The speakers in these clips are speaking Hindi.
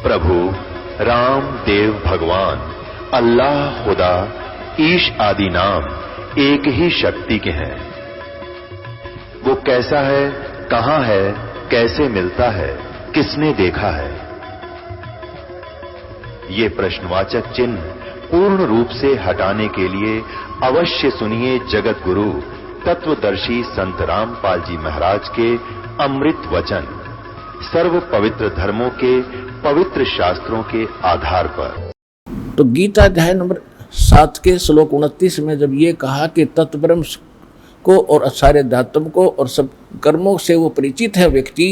प्रभु राम देव भगवान अल्लाह खुदा ईश आदि नाम एक ही शक्ति के हैं। वो कैसा है, कहां है, कैसे मिलता है, किसने देखा है? ये प्रश्नवाचक चिन्ह पूर्ण रूप से हटाने के लिए अवश्य सुनिए जगत गुरु तत्वदर्शी संत रामपाल जी महाराज के अमृत वचन, सर्व पवित्र धर्मों के पवित्र शास्त्रों के आधार पर। तो गीता अध्याय नंबर 7 के श्लोक 29 में जब ये कहा कि तत्ब्रह्म को और सारे अध्यात्म को और सब कर्मों से वो परिचित है व्यक्ति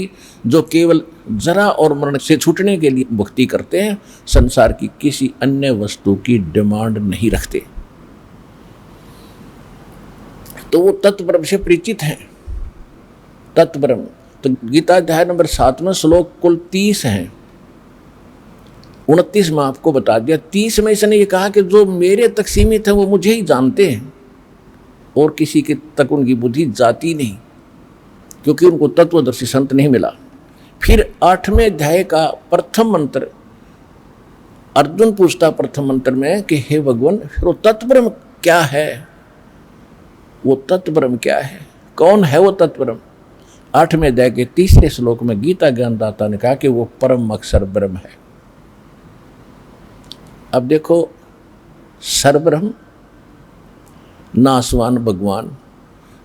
जो केवल जरा और मरण से छूटने के लिए भक्ति करते हैं, संसार की किसी अन्य वस्तु की डिमांड नहीं रखते, तो वो तत्ब्रह्म से परिचित है। तत्ब्रह्म तो गीता अध्याय नंबर 7 में श्लोक कुल 30 हैं। 29 में आपको बता दिया। 30 में इसने ये कहा कि जो मेरे तक सीमित है वो मुझे ही जानते हैं और किसी के तक उनकी बुद्धि जाती नहीं, क्योंकि उनको तत्वदर्शी संत नहीं मिला। फिर 8वें अध्याय का प्रथम मंत्र अर्जुन पूछता प्रथम मंत्र में कि हे भगवान, फिर वो तत्ब्रह्म क्या है? वो तत्ब्रह्म क्या है? कौन है वो तत्ब्रह्म? 8वें अध्याय के 3रे श्लोक में गीता ज्ञानदाता ने कहा कि वो परम अक्षर ब्रह्म है। अब देखो, सरब्रह्म नासवान भगवान,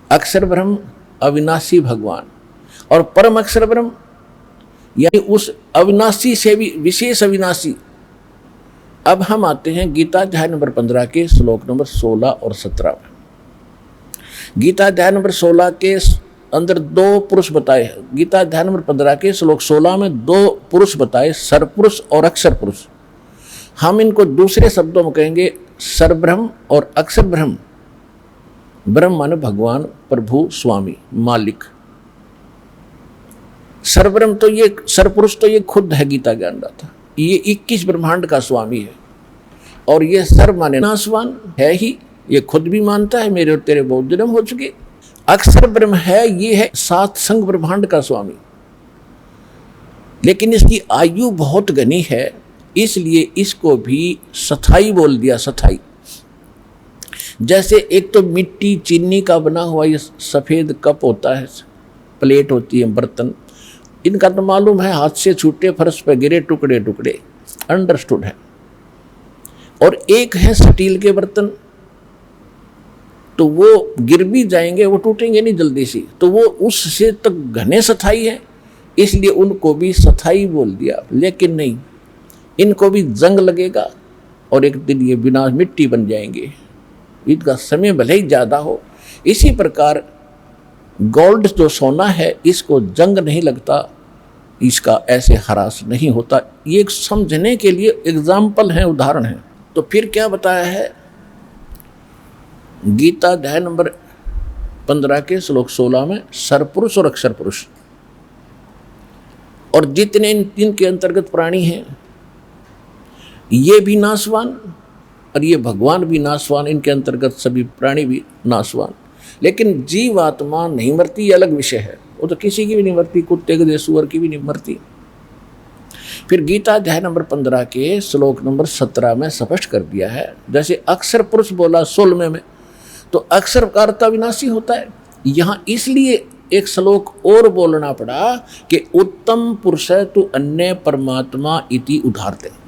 अक्षर ब्रह्म अविनाशी भगवान, और परम अक्षर ब्रह्म यानी उस अविनाशी से भी विशेष अविनाशी। अब हम आते हैं गीता अध्याय नंबर 15 के श्लोक नंबर 16 और 17 में। गीता अध्याय नंबर 16 के अंदर 2 पुरुष बताए। गीता अध्याय नंबर 15 के श्लोक 16 में 2 पुरुष बताए, सरपुरुष और अक्षर पुरुष। हम इनको दूसरे शब्दों में कहेंगे सरब्रह्म और अक्षर ब्रह्म। ब्रह्म माने भगवान, प्रभु, स्वामी, मालिक। सरब्रह्म तो ये सरपुरुष तो ये खुद है गीता ज्ञानदाता, ये 21 ब्रह्मांड का स्वामी है। और ये सर माने नासवान है ही, ये खुद भी मानता है मेरे और तेरे बहुत जन्म हो चुके। अक्षर ब्रह्म है, ये है 7 संग ब्रह्मांड का स्वामी, लेकिन इसकी आयु बहुत घनी है, इसलिए इसको भी सथाई बोल दिया। सथाई जैसे एक तो मिट्टी चीनी का बना हुआ ये सफ़ेद कप होता है, प्लेट होती है, बर्तन, इनका तो मालूम है हाथ से छूटे फर्श पर गिरे टुकड़े टुकड़े, अंडरस्टूड है। और एक है स्टील के बर्तन, तो वो गिर भी जाएंगे, वो टूटेंगे नहीं जल्दी से, तो वो उससे तक घने सथाई है, इसलिए उनको भी सथाई बोल दिया। लेकिन नहीं, इनको भी जंग लगेगा और एक दिन ये बिना मिट्टी बन जाएंगे, इनका समय भले ही ज़्यादा हो। इसी प्रकार गोल्ड जो सोना है, इसको जंग नहीं लगता, इसका ऐसे हरास नहीं होता। ये एक समझने के लिए एग्जाम्पल है, उदाहरण है। तो फिर क्या बताया है गीता अध्याय नंबर 15 के श्लोक 16 में, सरपुरुष और अक्षर पुरुष, और जितने इनके अंतर्गत प्राणी हैं ये भी नासवान और ये भगवान भी नासवान, इनके अंतर्गत सभी प्राणी भी नासवान। लेकिन जीवात्मा नहीं मरती, ये अलग विषय है, वो तो किसी की भी नहीं मरती, कुत्ते के सुअर की भी नहीं मरती। फिर गीता अध्याय नंबर 15 के श्लोक नंबर 17 में स्पष्ट कर दिया है, जैसे अक्षर पुरुष बोला 16 में, तो अक्षर का अर्थ अविनाशी होता है। यहाँ इसलिए एक श्लोक और बोलना पड़ा कि उत्तम पुरुष तु अन्य परमात्मा इति उदाहरते।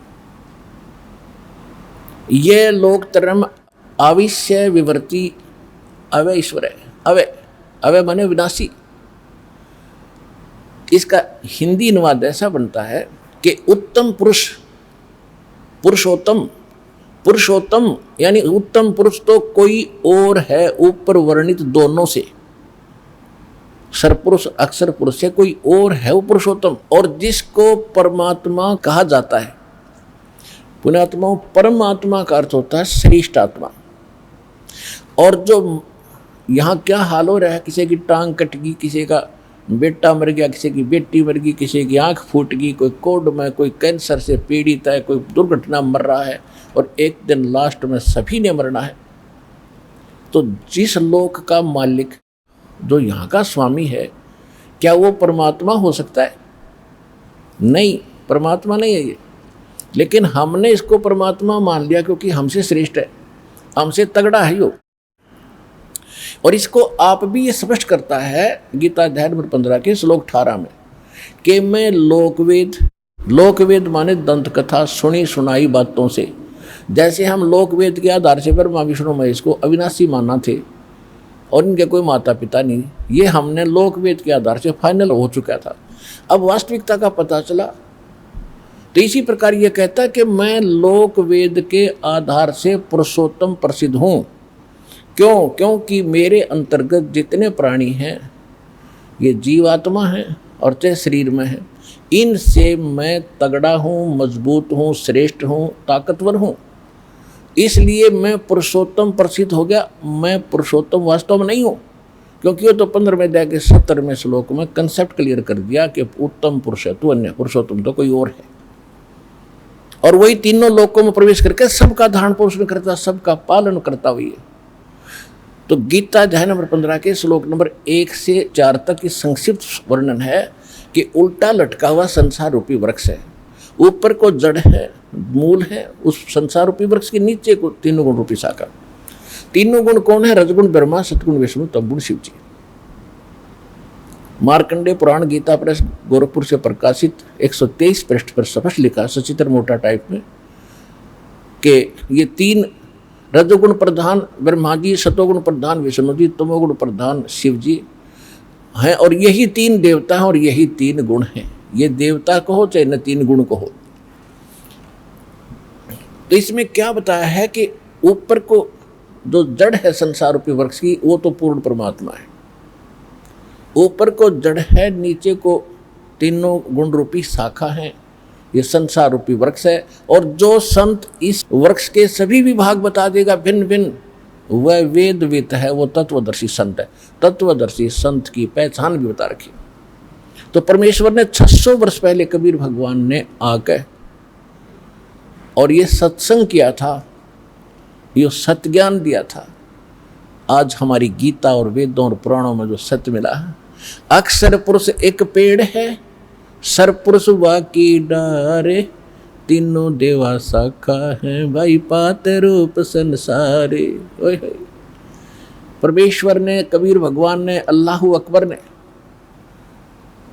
ये लोकतरम आविश्य विवर्ती अवय ईश्वर है। अवय अवय माने विनाशी। इसका हिंदी अनुवाद ऐसा बनता है कि उत्तम पुरुष, पुरुषोत्तम, पुरुषोत्तम यानी उत्तम पुरुष तो कोई और है ऊपर वर्णित दोनों से, सरपुरुष अक्षर पुरुष से कोई और है वो पुरुषोत्तम, और जिसको परमात्मा कहा जाता है। पुण्यात्मा, परमात्मा का अर्थ होता है श्रेष्ठ आत्मा। और जो यहाँ क्या हाल हो रहा है, किसी की टांग कट गई, किसी का बेटा मर गया, किसी की बेटी मर गई, किसी की आंख फूट गई, कोई कोढ़ में, कोई कैंसर से पीड़ित है, कोई दुर्घटना मर रहा है, और एक दिन लास्ट में सभी ने मरना है। तो जिस लोक का मालिक जो यहाँ का स्वामी है, क्या वो परमात्मा हो सकता है? नहीं, परमात्मा नहीं है ये। लेकिन हमने इसको परमात्मा मान लिया क्योंकि हमसे श्रेष्ठ है, हमसे तगड़ा है यो। और इसको आप भी ये स्पष्ट करता है गीता अध्याय नंबर 15 के श्लोक 18 में कि मैं लोकवेद माने दंत कथा सुनी सुनाई बातों से, जैसे हम लोकवेद के आधार से ब्रह्मा विष्णु महेश को अविनाशी माना थे और इनके कोई माता पिता नहीं, ये हमने लोकवेद के आधार से फाइनल हो चुका था। अब वास्तविकता का पता चला, तो इसी प्रकार ये कहता है कि मैं लोकवेद के आधार से पुरुषोत्तम प्रसिद्ध हूँ। क्यों? क्योंकि मेरे अंतर्गत जितने प्राणी हैं ये जीवात्मा हैं और चाहे शरीर में है, इनसे मैं तगड़ा हूँ, मजबूत हूँ, श्रेष्ठ हूँ, ताकतवर हूँ, इसलिए मैं पुरुषोत्तम प्रसिद्ध हो गया। मैं पुरुषोत्तम वास्तव में नहीं हूँ, क्योंकि वो तो 15वें अध्याय के 70वें श्लोक में कंसेप्ट क्लियर कर दिया कि उत्तम पुरुष है तू, अन्य पुरुषोत्तम तो कोई और है। और वही तीनों लोकों में प्रवेश करके सबका धारण पोषण करता, सबका पालन करता हुई है। तो गीता अध्याय नंबर 15 के श्लोक नंबर 1 से 4 तक की संक्षिप्त वर्णन है कि उल्टा लटका हुआ संसार रूपी वृक्ष है, ऊपर को जड़ है, मूल है, उस संसार रूपी वृक्ष के नीचे को तीनों गुण रूपी शाखा। तीनों गुण कौन है? रजगुण ब्रह्मा, सतगुण विष्णु, तमगुण शिव जी। मार्कंडेय पुराण गीता प्रेस गोरखपुर से प्रकाशित 123 पृष्ठ पर स्पष्ट लिखा सचित्र मोटा टाइप में कि ये तीन रजोगुण प्रधान ब्रह्मा जी, सतोगुण प्रधान विष्णु जी, तमोगुण प्रधान शिव जी हैं, और यही तीन देवता हैं और यही तीन गुण हैं। ये देवता कहो चाहे न तीन गुण कहो। तो इसमें क्या बताया है कि ऊपर को जो जड़ है संसार रूपी वृक्ष की, वो तो पूर्ण परमात्मा है। ऊपर को जड़ है, नीचे को तीनों गुण रूपी शाखा है, ये संसार रूपी वृक्ष है। और जो संत इस वृक्ष के सभी विभाग बता देगा भिन्न भिन्न, वह वेदवित है, वो तत्वदर्शी संत है। तत्वदर्शी संत की पहचान भी बता रखी। तो परमेश्वर ने 600 वर्ष पहले कबीर भगवान ने आकर और ये सत्संग किया था, ये सत्य ज्ञान दिया था। आज हमारी गीता और वेदों और पुराणों में जो सत्य मिला है, अक्षर पुरुष एक पेड़ है, सर पुरुष बाकी डारे, तीनों देवा शाखा है, भाई पात रूप संसारे। परमेश्वर ने, कबीर भगवान ने, अल्लाहु अकबर ने।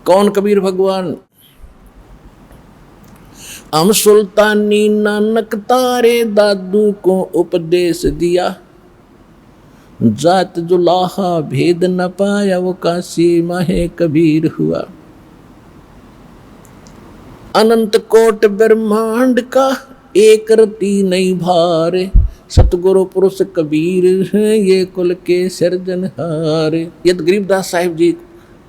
कौन कबीर भगवान? हम सुल्तानी नानक तारे दादू को उपदेश दिया, जात जुलाहा भेद न पाया वो काशी माहे कबीर हुआ। अनंत कोट ब्रह्मांड का एक रति नहीं भारे, सतगुरु पुरुष कबीर है ये कुल के सिरजनहारे। यद गरीबदास साहिब जी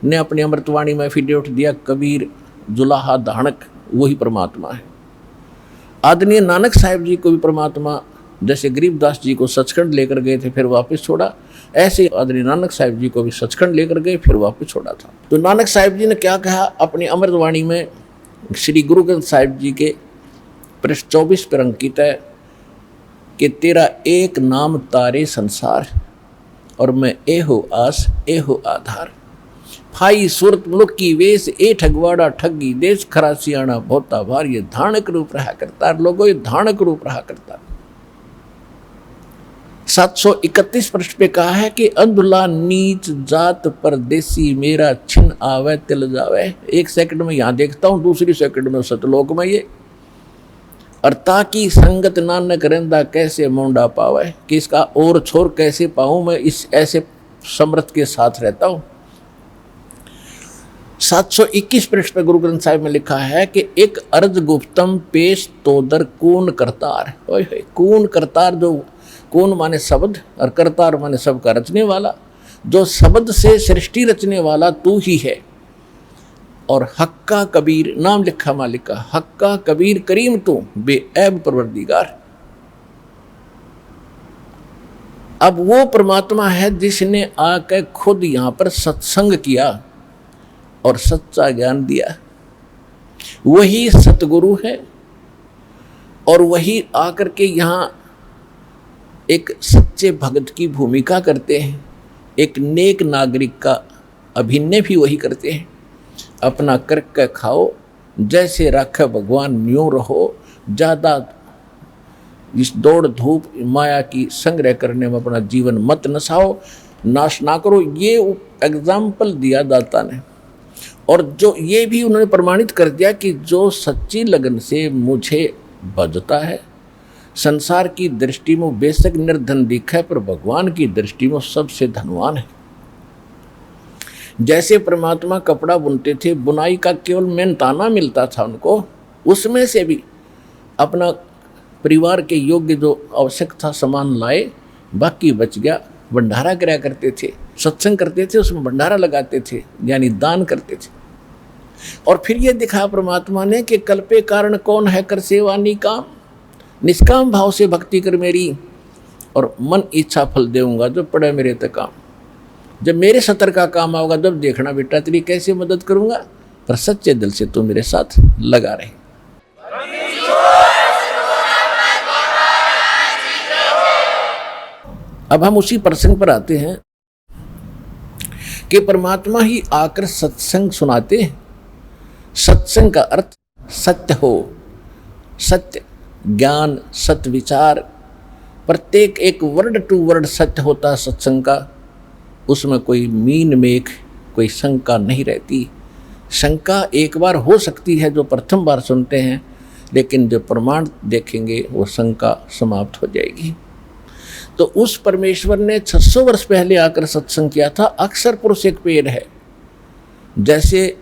ने अपनी अमृतवाणी में एफिडेविट दिया, कबीर जुलाहा धाणक वही परमात्मा है। आदरणीय नानक साहिब जी को भी परमात्मा, जैसे गरीबदास जी को सचखंड लेकर गए थे फिर वापस छोड़ा, ऐसे आदरणीय नानक साहिब जी को भी सचखंड लेकर गए फिर वापस छोड़ा था। तो नानक साहिब जी ने क्या कहा अपनी अमृतवाणी में? श्री गुरु ग्रंथ साहिब जी के पृष्ठ 24 पर अंकित है कि तेरा एक नाम तारे संसार, और मैं ए हो आस ए हो आधार। फाई सूरत मुल्क की वेश ए ठगवाड़ा ठगी देश, खरा सियाणा बहुता भार। ये धानक रूप रहा करता लोगों, ये धानक रूप रहा करता। 731 पृष्ठ पे कहा है कि अंधुला नीच जात परदेसी, मेरा छिन आवे तिल जावे। एक सेकंड में यहाँ देखता हूँ, दूसरी सेकंड में सतलोक में ये। और ताकि संगत नानक रेंदा कैसे मोंडा पावे, कि इसका और छोर कैसे पाऊं मैं, इस ऐसे समर्थ के साथ रहता हूँ। 721 पृष्ठ पे गुरु ग्रंथ साहिब में लिखा है कि एक अर्ज गुप्तम पेश तोदर कून करतार। कून करतार, जो कून माने शब्द और करतार माने सबका रचने वाला, जो शब्द से सृष्टि रचने वाला तू ही है। और हक्का कबीर, नाम लिखा मालिक का, हक्का कबीर करीम तू बेऐब परवरदिगार। अब वो परमात्मा है जिसने आकर खुद यहाँ पर सत्संग किया और सच्चा ज्ञान दिया। वही सतगुरु है और वही आकर के यहाँ एक सच्चे भगत की भूमिका करते हैं, एक नेक नागरिक का अभिनय भी वही करते हैं। अपना करके खाओ, जैसे राखे भगवान न्यों रहो, ज़्यादा इस दौड़ धूप माया की संग्रह करने में अपना जीवन मत नसाओ, नाश ना करो। ये एग्जाम्पल दिया दाता ने, और जो ये भी उन्होंने प्रमाणित कर दिया कि जो सच्ची लगन से मुझे भजता है, संसार की दृष्टि में बेशक निर्धन दिखा है, पर भगवान की दृष्टि में सबसे धनवान है। जैसे परमात्मा कपड़ा बुनते थे, बुनाई का केवल मेहनताना मिलता था उनको, उसमें से भी अपना परिवार के योग्य जो आवश्यक था सामान लाए, बाकी बच गया भंडारा कराया करते थे, सत्संग करते थे, उसमें भंडारा लगाते थे, यानी दान करते थे। और फिर ये दिखा परमात्मा ने कि कल्पे कारण कौन है कर सेवा निकाम, निष्काम भाव से भक्ति कर मेरी, और मन इच्छा फल देऊंगा जो पड़े मेरे तक काम। जब मेरे सतर का काम आओगा जब देखना बेटा तेरी कैसे मदद करूंगा, पर सच्चे दिल से तू मेरे साथ लगा रहे। अब हम उसी प्रसंग पर आते हैं कि परमात्मा ही आकर सत्संग सुनाते हैं। सत्संग का अर्थ सत्य हो, सत्य ज्ञान, सत्य विचार, प्रत्येक एक वर्ड टू वर्ड सत्य होता है सत्संग का। उसमें कोई मीन मेख, कोई शंका नहीं रहती। शंका एक बार हो सकती है जो प्रथम बार सुनते हैं, लेकिन जो प्रमाण देखेंगे वो शंका समाप्त हो जाएगी। तो उस परमेश्वर ने 600 वर्ष पहले आकर सत्संग किया था। अक्षर पुरुष एक पेड़ है, जैसे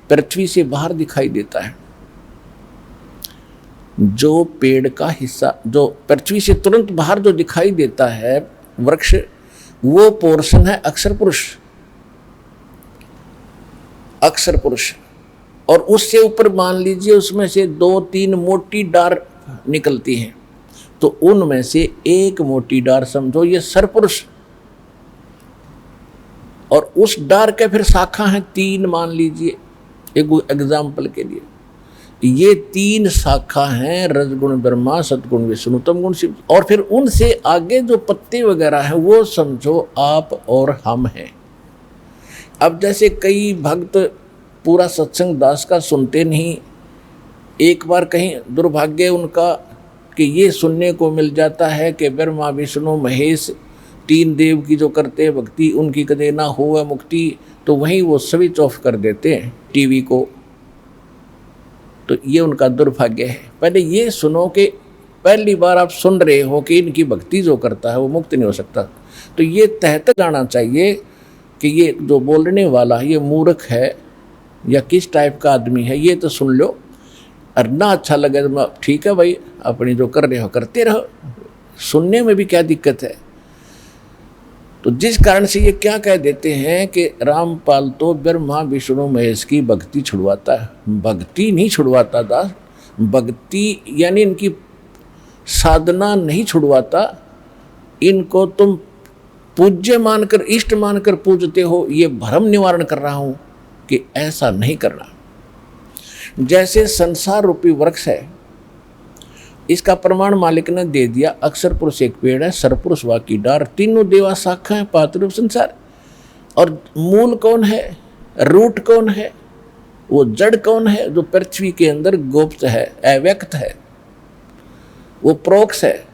पृथ्वी से बाहर दिखाई देता है। जो पेड़ का हिस्सा जो पृथ्वी से तुरंत बाहर जो दिखाई देता है वृक्ष, वो पोर्शन है अक्षर पुरुष, अक्षर पुरुष। और उससे ऊपर मान लीजिए उसमें से 2-3 मोटी डार निकलती हैं, तो उनमें से एक मोटी डार समझो ये सरपुरुष, और उस डार के फिर शाखा हैं 3 मान लीजिए एक एग्जाम्पल के लिए। ये 3 शाखा हैं रजगुण ब्रह्मा, सतगुण विष्णु, तमगुण शिव। और फिर उनसे आगे जो पत्ते वगैरह हैं वो समझो आप और हम हैं। अब जैसे कई भक्त पूरा सत्संग दास का सुनते नहीं, एक बार कहीं दुर्भाग्य उनका कि ये सुनने को मिल जाता है कि ब्रह्मा विष्णु महेश 3 देव की जो करते हैं भक्ति उनकी कदे ना हो मुक्ति, तो वहीं वो स्विच ऑफ कर देते हैं टीवी को। तो ये उनका दुर्भाग्य है। पहले ये सुनो कि पहली बार आप सुन रहे हो कि इनकी भक्ति जो करता है वो मुक्त नहीं हो सकता, तो ये तह तक जाना चाहिए कि ये जो बोलने वाला ये मूर्ख है या किस टाइप का आदमी है, ये तो सुन लो। और ना अच्छा लगे तो ठीक है भाई, अपनी जो कर रहे हो करते रहो, सुनने में भी क्या दिक्कत है। तो जिस कारण से ये क्या कह देते हैं कि रामपाल तो ब्रह्मा विष्णु महेश की भक्ति छुड़वाता है। भक्ति नहीं छुड़वाता दास, भक्ति यानी इनकी साधना नहीं छुड़वाता। इनको तुम पूज्य मानकर, इष्ट मानकर पूजते हो, ये भ्रम निवारण कर रहा हूँ कि ऐसा नहीं करना। जैसे संसार रूपी वृक्ष है, इसका प्रमाण मालिक ने दे दिया। अक्षर पुरुष एक पेड़ है, सरपुरुष वाकी डार, तीनों देवा शाखा है, पात्र संसार। और मूल कौन है, रूट कौन है, वो जड़ कौन है जो पृथ्वी के अंदर गुप्त है, अव्यक्त है, वो प्रोक्ष है।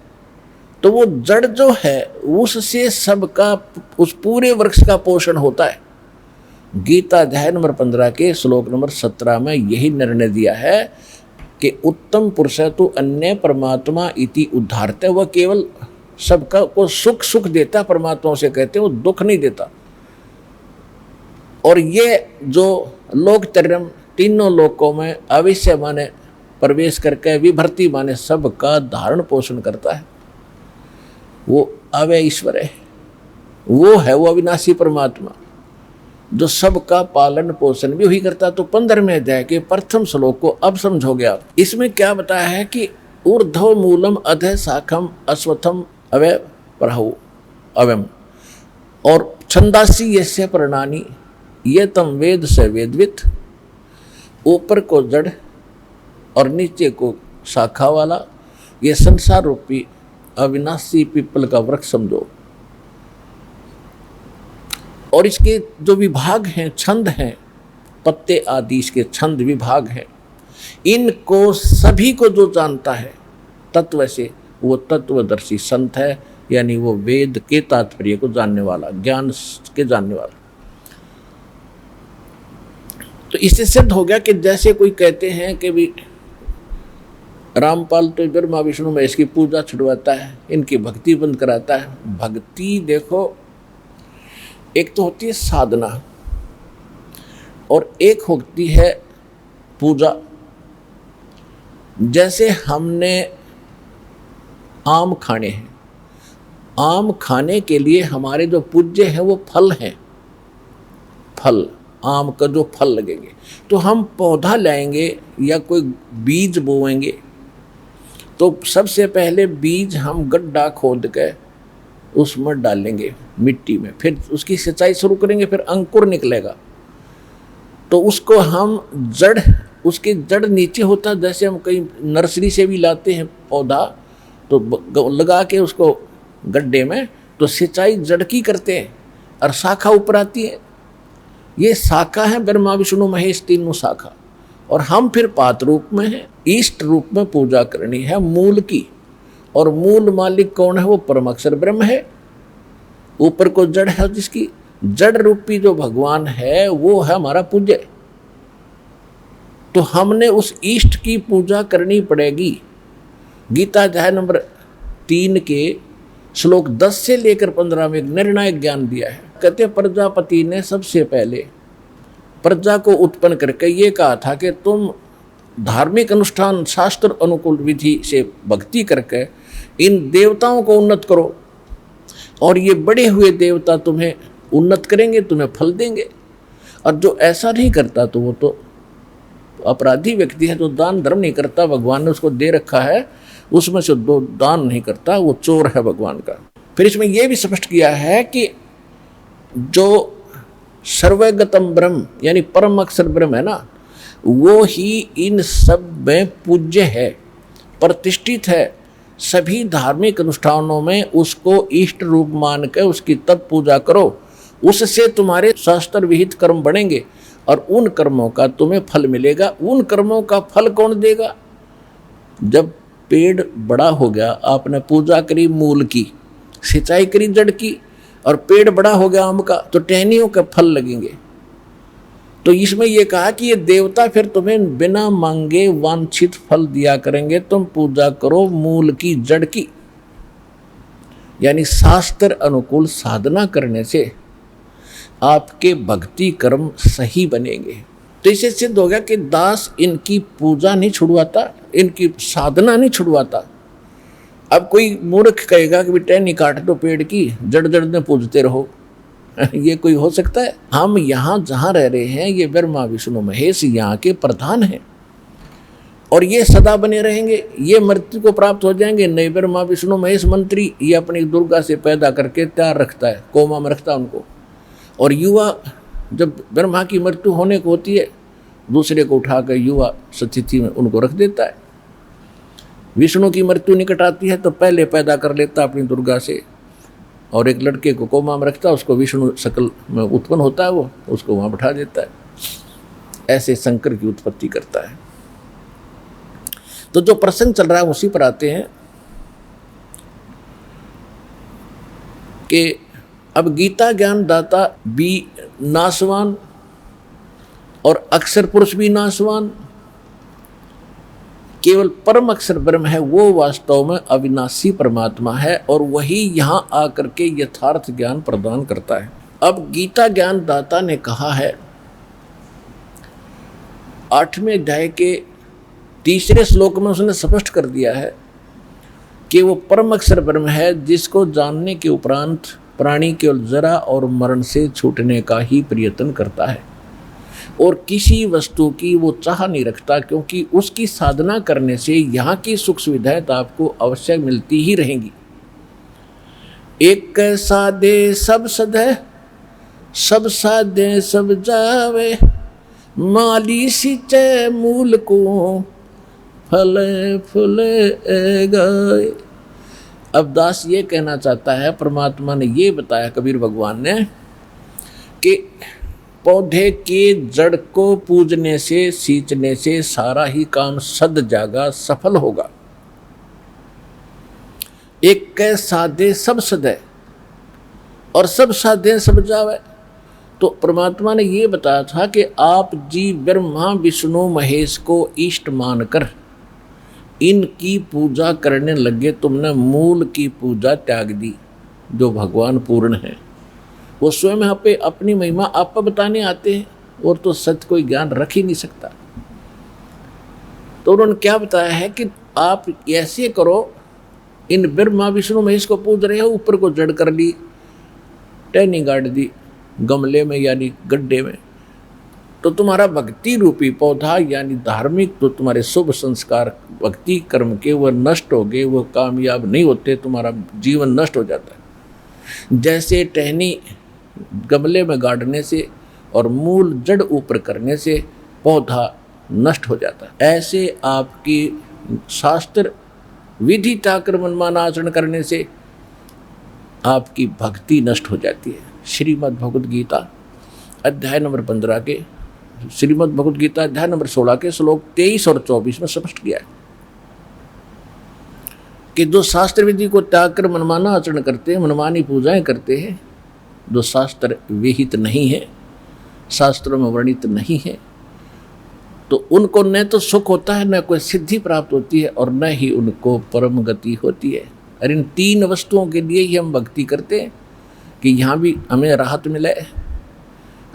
तो वो जड़ जो है उससे सबका, उस पूरे वृक्ष का पोषण होता है। गीता अध्याय नंबर 15 के श्लोक नंबर 17 में यही निर्णय दिया है कि उत्तम पुरुष तो अन्य परमात्मा इति उद्धारते, वह केवल सबका को सुख सुख देता, परमात्मा से कहते हैं, वो दुख नहीं देता। और ये जो लोकत्रयम तीनों लोकों में अवश्य माने प्रवेश करके विभर्ति माने सबका धारण पोषण करता है, वो अव्यय ईश्वर है, वो है वो अविनाशी परमात्मा जो सबका पालन पोषण भी वही करता। तो 15वें अध्याय के प्रथम श्लोक को अब समझोगे आप। इसमें क्या बताया है कि ऊर्ध्व मूलम अधः शाखम अश्वत्थम अवय प्रहु अवयम, और छंदासी यस्य प्रणानी ये तम वेद से वेदवित। ऊपर को जड़ और नीचे को शाखा वाला ये संसार रूपी अविनाशी पीपल का वृक्ष समझो। और इसके जो विभाग हैं, छंद हैं, पत्ते आदि इसके छंद विभाग हैं। इनको सभी को जो जानता है तत्व से, वो तत्वदर्शी संत है, यानी वो वेद के तात्पर्य को जानने वाला, ज्ञान के जानने वाला। तो इससे सिद्ध हो गया कि जैसे कोई कहते हैं कि भी रामपाल तो ब्रह्मा विष्णु महेश की पूजा छुड़वाता है, इनकी भक्ति बंद कराता है। भक्ति देखो, एक तो होती है साधना और एक होती है पूजा। जैसे हमने आम खाने हैं, आम खाने के लिए हमारे जो पूज्य है वो फल हैं, फल, आम का जो फल लगेंगे, तो हम पौधा लाएंगे या कोई बीज बोएंगे, तो सबसे पहले बीज हम गड्ढा खोद के उसमें डालेंगे मिट्टी में, फिर उसकी सिंचाई शुरू करेंगे, फिर अंकुर निकलेगा, तो उसको हम जड़, उसकी जड़ नीचे होता है। जैसे हम कहीं नर्सरी से भी लाते हैं पौधा, तो लगा के उसको गड्ढे में, तो सिंचाई जड़ की करते हैं और शाखा ऊपर आती है। ये शाखा है ब्रह्मा विष्णु महेश, तीनों शाखा, और हम फिर पात रूप में हैं, इष्ट रूप में पूजा करनी है मूल की। और मूल मालिक कौन है? वो परम अक्षर ब्रह्म है, ऊपर को जड़ है, जिसकी जड़ रूपी जो भगवान है वो है हमारा पूज्य। तो हमने उस इष्ट की पूजा करनी पड़ेगी। गीता अध्याय नंबर 3 के श्लोक 10 से लेकर 15 में एक निर्णायक ज्ञान दिया है। कहते प्रजापति ने सबसे पहले प्रजा को उत्पन्न करके ये कहा था कि तुम धार्मिक अनुष्ठान शास्त्र अनुकूल विधि से भक्ति करके इन देवताओं को उन्नत करो, और ये बड़े हुए देवता तुम्हें उन्नत करेंगे, तुम्हें फल देंगे। और जो ऐसा नहीं करता तो वो तो अपराधी व्यक्ति है, जो दान धर्म नहीं करता, भगवान ने उसको दे रखा है, उसमें से दो दान नहीं करता, वो चोर है भगवान का। फिर इसमें यह भी स्पष्ट किया है कि जो सर्वगतम ब्रह्म यानी परम अक्षर ब्रह्म है ना, वो ही इन सब में पूज्य है, प्रतिष्ठित है। सभी धार्मिक अनुष्ठानों में उसको इष्ट रूप मान कर उसकी तब पूजा करो, उससे तुम्हारे शास्त्र विहित कर्म बढ़ेंगे और उन कर्मों का तुम्हें फल मिलेगा। उन कर्मों का फल कौन देगा? जब पेड़ बड़ा हो गया, आपने पूजा करी मूल की, सिंचाई करी जड़ की, और पेड़ बड़ा हो गया आम का, तो टहनियों का फल लगेंगे। तो इसमें यह कहा कि ये देवता फिर तुम्हें बिना मांगे वांछित फल दिया करेंगे। तुम पूजा करो मूल की, जड़ की, यानी शास्त्र अनुकूल साधना करने से आपके भक्ति कर्म सही बनेंगे। तो इसे सिद्ध हो गया कि दास इनकी पूजा नहीं छुड़वाता, इनकी साधना नहीं छुड़वाता। अब कोई मूर्ख कहेगा कि टहनी काट दो पेड़ की, जड़ जड़ में पूजते रहो, ये कोई हो सकता है? हम यहाँ जहाँ रह रहे हैं, ये ब्रह्मा विष्णु महेश यहाँ के प्रधान हैं, और ये सदा बने रहेंगे। ये मृत्यु को प्राप्त हो जाएंगे नहीं। ब्रह्मा विष्णु महेश मंत्री ये अपनी दुर्गा से पैदा करके तैयार रखता है, कोमा में रखता है उनको, और युवा जब ब्रह्मा की मृत्यु होने को होती है, दूसरे को उठाकर युवा स्थिति में उनको रख देता है। विष्णु की मृत्यु निकट आती है तो पहले पैदा कर लेता अपनी दुर्गा से, और एक लड़के को कोमा में रखता है, उसको विष्णु शकल में उत्पन्न होता है, वो उसको वहाँ बैठा देता है। ऐसे शंकर की उत्पत्ति करता है। तो जो प्रसंग चल रहा है उसी पर आते हैं कि अब गीता ज्ञान दाता भी नाशवान और अक्षर पुरुष भी नाशवान, केवल परम अक्षर ब्रह्म है, वो वास्तव में अविनाशी परमात्मा है, और वही यहाँ आकर के यथार्थ ज्ञान प्रदान करता है। अब गीता ज्ञान दाता ने कहा है 8वें अध्याय के 3 श्लोक में, उसने स्पष्ट कर दिया है कि वो परम अक्षर ब्रह्म है, जिसको जानने के उपरांत प्राणी केवल जरा और मरण से छूटने का ही प्रयत्न करता है, और किसी वस्तु की वो चाह नहीं रखता, क्योंकि उसकी साधना करने से यहाँ की सुख सुविधाएं तो आपको अवश्य मिलती ही रहेंगी। एक साधे सब सधे, सब साधे सब जावे, माली सिंचे मूल को फले फुले गए। अब दास ये कहना चाहता है, परमात्मा ने ये बताया, कबीर भगवान ने, कि पौधे के जड़ को पूजने से, सींचने से सारा ही काम सद जागा, सफल होगा। एक कै साधे सब सदै, और सब साधे सब जावे। तो परमात्मा ने ये बताया था कि आप जी ब्रह्मा विष्णु महेश को इष्ट मानकर इनकी पूजा करने लगे, तुमने मूल की पूजा त्याग दी जो भगवान पूर्ण है। वो स्वयं यहाँ पे अपनी महिमा आप बताने आते हैं, और तो सत्य कोई ज्ञान रख ही नहीं सकता। तो उन्होंने क्या बताया है कि आप ऐसे करो, इन ब्रह्मा विष्णु महेश को पूज रहे हो, ऊपर को जड़ कर ली, टहनी गाड़ दी गमले में यानी गड्ढे में, तो तुम्हारा भक्ति रूपी पौधा यानी धार्मिक जो तुम्हारे शुभ संस्कार भक्ति कर्म के वह नष्ट हो गए, वह कामयाब नहीं होते, तुम्हारा जीवन नष्ट हो जाता है। जैसे टहनी गमले में गाड़ने से और मूल जड़ ऊपर करने से पौधा नष्ट हो जाता है, ऐसे आपकी शास्त्र विधि त्यागकर मनमाना आचरण करने से आपकी भक्ति नष्ट हो जाती है। श्रीमद् भगवद गीता अध्याय नंबर 15 के, श्रीमद् भगवद गीता अध्याय नंबर 16 के श्लोक 23 और 24 में स्पष्ट किया है कि जो शास्त्र विधि को त्याग कर मनमाना आचरण करते हैं, मनमानी पूजाएं करते हैं, जो शास्त्र विहित नहीं है, शास्त्रों में वर्णित नहीं है, तो उनको न तो सुख होता है, न कोई सिद्धि प्राप्त होती है, और न ही उनको परम गति होती है। और इन तीन वस्तुओं के लिए ही हम भक्ति करते हैं कि यहाँ भी हमें राहत मिले,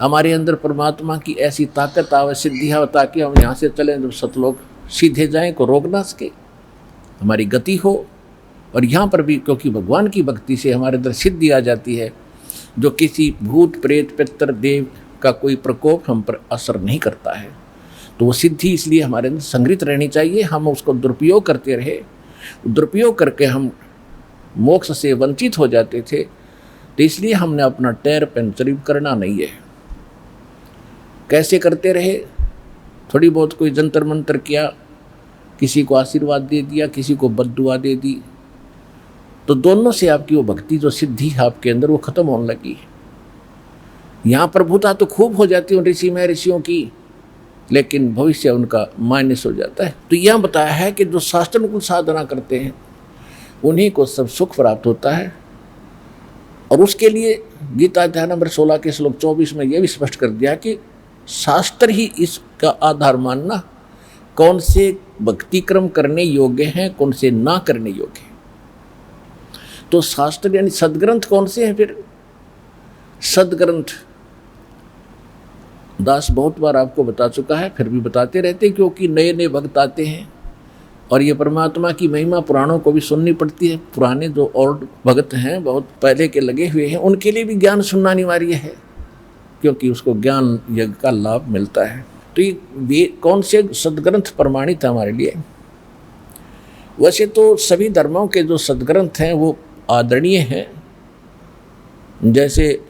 हमारे अंदर परमात्मा की ऐसी ताकत आवे, सिद्धि आवे, ताकि हम यहाँ से चलें जब सतलोक सीधे जाएं, को रोक ना सके, हमारी गति हो। और यहाँ पर भी क्योंकि भगवान की भक्ति से हमारे अंदर सिद्धि आ जाती है, जो किसी भूत प्रेत पितर देव का कोई प्रकोप हम पर असर नहीं करता है, तो वो सिद्धि इसलिए हमारे अंदर संग्रहित रहनी चाहिए। हम उसको दुरुपयोग करते रहे, दुरुपयोग करके हम मोक्ष से वंचित हो जाते थे, तो इसलिए हमने अपना टायर पंचर करना नहीं है। कैसे करते रहे, थोड़ी बहुत कोई जंतर मंतर किया, किसी को आशीर्वाद दे दिया, किसी को बद्दुआ दे दी, तो दोनों से आपकी वो भक्ति जो सिद्धि आपके अंदर वो खत्म होने लगी। यहाँ प्रभुता तो खूब हो जाती है ऋषि महर्षियों की, लेकिन भविष्य उनका माइनस हो जाता है। तो यह बताया है कि जो शास्त्रानुकूल साधना करते हैं उन्हीं को सब सुख प्राप्त होता है। और उसके लिए गीता अध्याय नंबर 16 के श्लोक 24 में यह भी स्पष्ट कर दिया कि शास्त्र ही इसका आधार मानना, कौन से भक्ति क्रम करने योग्य हैं, कौन से ना करने योग्य हैं। तो शास्त्र यानी सदग्रंथ कौन से हैं? फिर सदग्रंथ दास बहुत बार आपको बता चुका है, फिर भी बताते रहते, क्योंकि नए नए भक्त आते हैं और ये परमात्मा की महिमा पुराणों को भी सुननी पड़ती है। पुराने जो ओल्ड भक्त हैं, बहुत पहले के लगे हुए हैं, उनके लिए भी ज्ञान सुनना अनिवार्य है, क्योंकि उसको ज्ञान यज्ञ का लाभ मिलता है। तो ये कौन से सदग्रंथ प्रमाणित है हमारे लिए? वैसे तो सभी धर्मों के जो सदग्रंथ हैं वो आदरणीय हैं, जैसे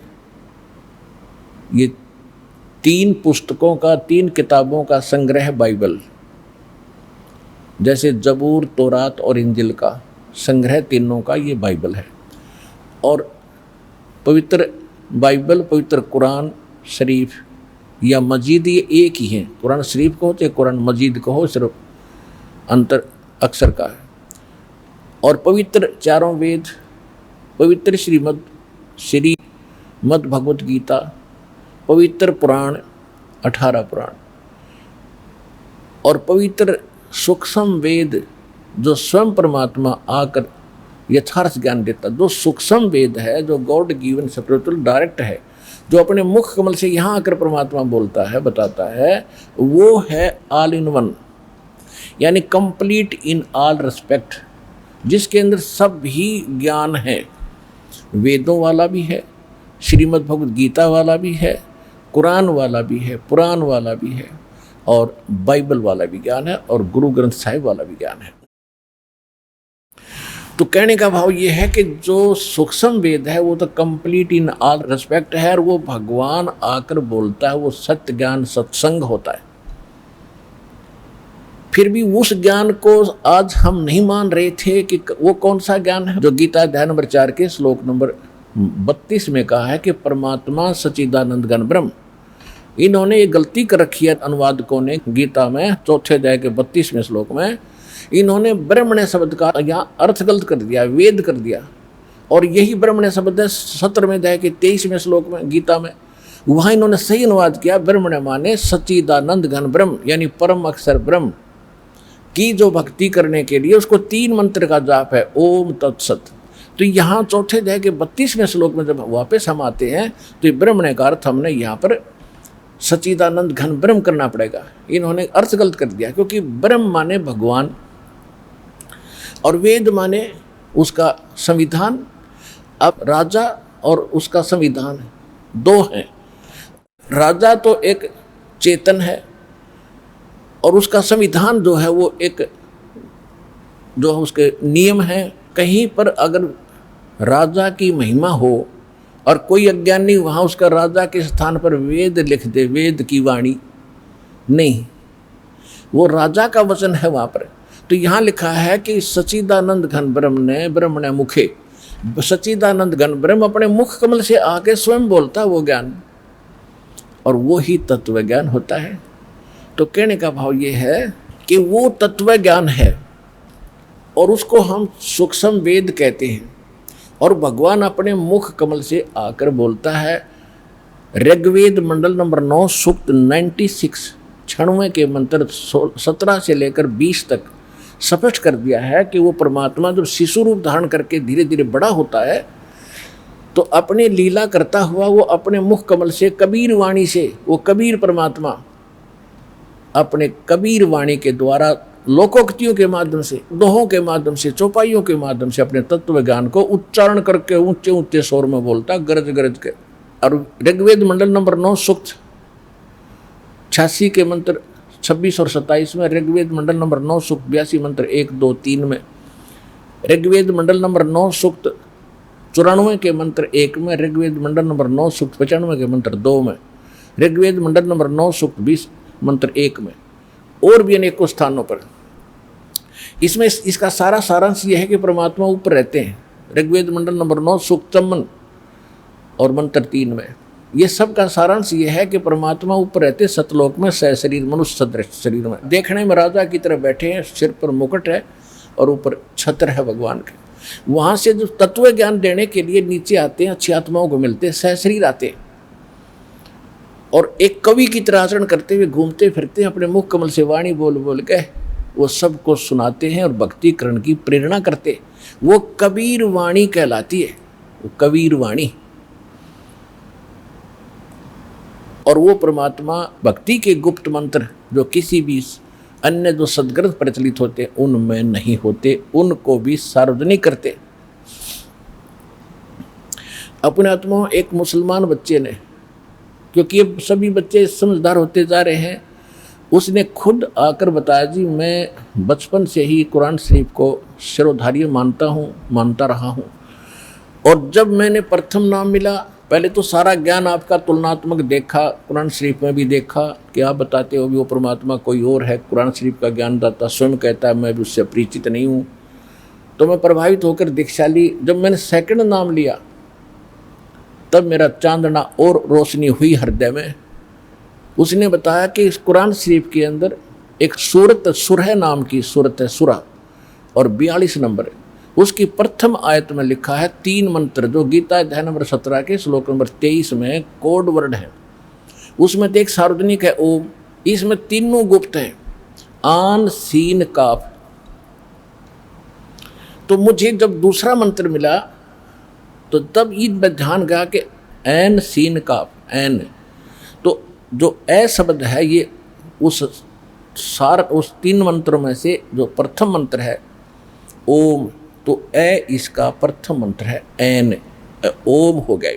ये 3 पुस्तकों का, 3 किताबों का संग्रह बाइबल, जैसे जबूर, तौरात और इंजिल का संग्रह, तीनों का ये बाइबल है। और पवित्र बाइबल, पवित्र कुरान शरीफ या मजीद, ये एक ही है। कुरान शरीफ को हो चाहे कुरान मजीद को हो, सिर्फ अंतर अक्षर का है। और पवित्र चारों वेद, पवित्र श्रीमद् भगवत गीता, पवित्र पुराण 18 पुराण, और पवित्र सूक्ष्म वेद जो स्वयं परमात्मा आकर यथार्थ ज्ञान देता, जो सूक्ष्म वेद है, जो गॉड गिवन स्पिरिचुअल डायरेक्ट है, जो अपने मुख कमल से यहाँ आकर परमात्मा बोलता है, बताता है, वो है ऑल इन वन, यानी कंप्लीट इन ऑल रिस्पेक्ट, जिसके अंदर सब ही ज्ञान है। वेदों वाला भी है, श्रीमद् भगवद गीता वाला भी है, कुरान वाला भी है, पुराण वाला भी है, और बाइबल वाला भी ज्ञान है, और गुरु ग्रंथ साहिब वाला भी ज्ञान है। तो कहने का भाव ये है कि जो सूक्ष्म वेद है वो तो कंप्लीट इन ऑल रिस्पेक्ट है, और वो भगवान आकर बोलता है, वो सत्य ज्ञान सत्संग होता है। फिर भी उस ज्ञान को आज हम नहीं मान रहे थे कि वो कौन सा ज्ञान है, जो गीता अध्याय नंबर 4 के श्लोक नंबर 32 में कहा है कि परमात्मा सच्चिदानंद घन ब्रह्म इन्होंने ये गलती कर रखी है अनुवादकों ने गीता में चौथे अध्याय के 32वें श्लोक में, इन्होंने ब्रह्मण्य शब्द का यहाँ अर्थ गलत कर दिया, वेद कर दिया। और यही ब्रह्मण्य शब्द है 17वें अध्याय के 23वें श्लोक में गीता में, वहाँ इन्होंने सही अनुवाद किया, ब्रह्मण्य माने सच्चिदानंद घन ब्रह्म, यानी परम अक्षर ब्रह्म की जो भक्ति करने के लिए उसको 3 मंत्र का जाप है, ओम तत्सत। तो यहाँ चौथे अध्याय के 32वें श्लोक में जब वापस हम आते हैं तो ये ब्रह्मण्य का अर्थ हमने यहाँ पर सच्चिदानंद घन ब्रह्म करना पड़ेगा। इन्होंने अर्थ गलत कर दिया, क्योंकि ब्रह्म माने भगवान और वेद माने उसका संविधान। अब राजा और उसका संविधान दो हैं। राजा तो एक चेतन है और उसका संविधान जो है वो एक जो उसके नियम हैं। कहीं पर अगर राजा की महिमा हो और कोई अज्ञानी वहाँ उसका राजा के स्थान पर वेद लिख दे, वेद की वाणी नहीं, वो राजा का वचन है वहाँ पर। तो यहाँ लिखा है कि सच्चिदानंद घन ब्रह्म ने ब्रह्मण्य मुखे, सच्चिदानंद घन ब्रह्म अपने मुख कमल से आके स्वयं बोलता वो ज्ञान, और वो ही तत्व ज्ञान होता है। तो कहने का भाव ये है कि वो तत्व ज्ञान है और उसको हम सूक्ष्म वेद कहते हैं, और भगवान अपने मुख कमल से आकर बोलता है। ऋग्वेद मंडल नंबर 9 सूक्त 96 96 के मंत्र 17 से लेकर 20 तक स्पष्ट कर दिया है कि वो परमात्मा जब शिशु रूप धारण करके धीरे धीरे बड़ा होता है तो अपने लीला करता हुआ वो अपने मुख कमल से कबीर वाणी से, वो कबीर परमात्मा अपने कबीर वाणी के द्वारा लोकोक्तियों के माध्यम से, दोहों के माध्यम से, चौपाइयों के माध्यम से अपने तत्व ज्ञान को उच्चारण करके ऊंचे ऊंचे स्वर में बोलता गरज गरज के। और ऋग्वेद मंडल नंबर 9 सूक्त 86 के मंत्र 26 और 27 में, ऋग्वेद मंडल नंबर 9 सूक्त 82 मंत्र 1, 2, 3 में, ऋग्वेद मंडल नंबर 9 सूक्त 94 के मंत्र 1 में, ऋग्वेद मंडल नंबर 9 सूक्त 95 के मंत्र 2 में, ऋग्वेद मंडल नंबर 9 सूक्त 20 मंत्र 1 में, और भी अनेकों स्थानों पर। इसमें इसका सारा सारांश यह है कि परमात्मा ऊपर रहते हैं। ऋग्वेद मंडल नंबर 9 सूक्त 54 और मंत्र 3 में ये सब का सारांश यह है कि परमात्मा ऊपर रहते सतलोक में सह शरीर मनुष्य सदृश शरीर में, देखने में राजा की तरह बैठे हैं, सिर पर मुकुट है और ऊपर छत्र है भगवान के। वहाँ से जो तत्व ज्ञान देने के लिए नीचे आते हैं, अच्छी आत्माओं को मिलते हैं, सह शरीर आते हैं और एक कवि की तरह आचरण करते हुए घूमते फिरते हैं, अपने मुख कमल से वाणी बोल बोल के वो सबको सुनाते हैं और भक्ति करण की प्रेरणा करते। वो कबीर वाणी कहलाती है, वो कबीर वाणी। और वो परमात्मा भक्ति के गुप्त मंत्र जो किसी भी अन्य जो सदग्रंथ प्रचलित होते उनमें नहीं होते, उनको भी सार्वजनिक करते। अपने आत्मा एक मुसलमान बच्चे ने, क्योंकि ये सभी बच्चे समझदार होते जा रहे हैं, उसने खुद आकर बताया जी मैं बचपन से ही कुरान शरीफ को शिरोधार्य मानता रहा हूँ। और जब मैंने प्रथम नाम मिला, पहले तो सारा ज्ञान आपका तुलनात्मक देखा, कुरान शरीफ में भी देखा कि आप बताते हो भी वो परमात्मा कोई और है, कुरान शरीफ का ज्ञान दाता स्वयं कहता है मैं भी उससे परिचित नहीं हूँ। तो मैं प्रभावित होकर दीक्षा ली। जब मैंने सेकंड नाम लिया तब मेरा चांदना और रोशनी हुई हृदय में। उसने बताया कि इस कुरान शरीफ के अंदर एक सूरत सुरह नाम की सूरत है, सुरा, और 42 नंबर है। उसकी प्रथम आयत में लिखा है 3 मंत्र जो गीता अध्याय नंबर 17 के श्लोक नंबर 23 में कोड वर्ड है। उसमें तो एक सार्वजनिक है ओम, इसमें तीनों गुप्त हैं, आन सीन काफ। तो मुझे जब दूसरा मंत्र मिला तो तब ईद में ध्यान गया कि एन सीन काफ, एन, तो जो ए शब्द है ये उस 3 मंत्रों में से जो प्रथम मंत्र है ओम, तो ए इसका प्रथम मंत्र है, एन ओम हो गया।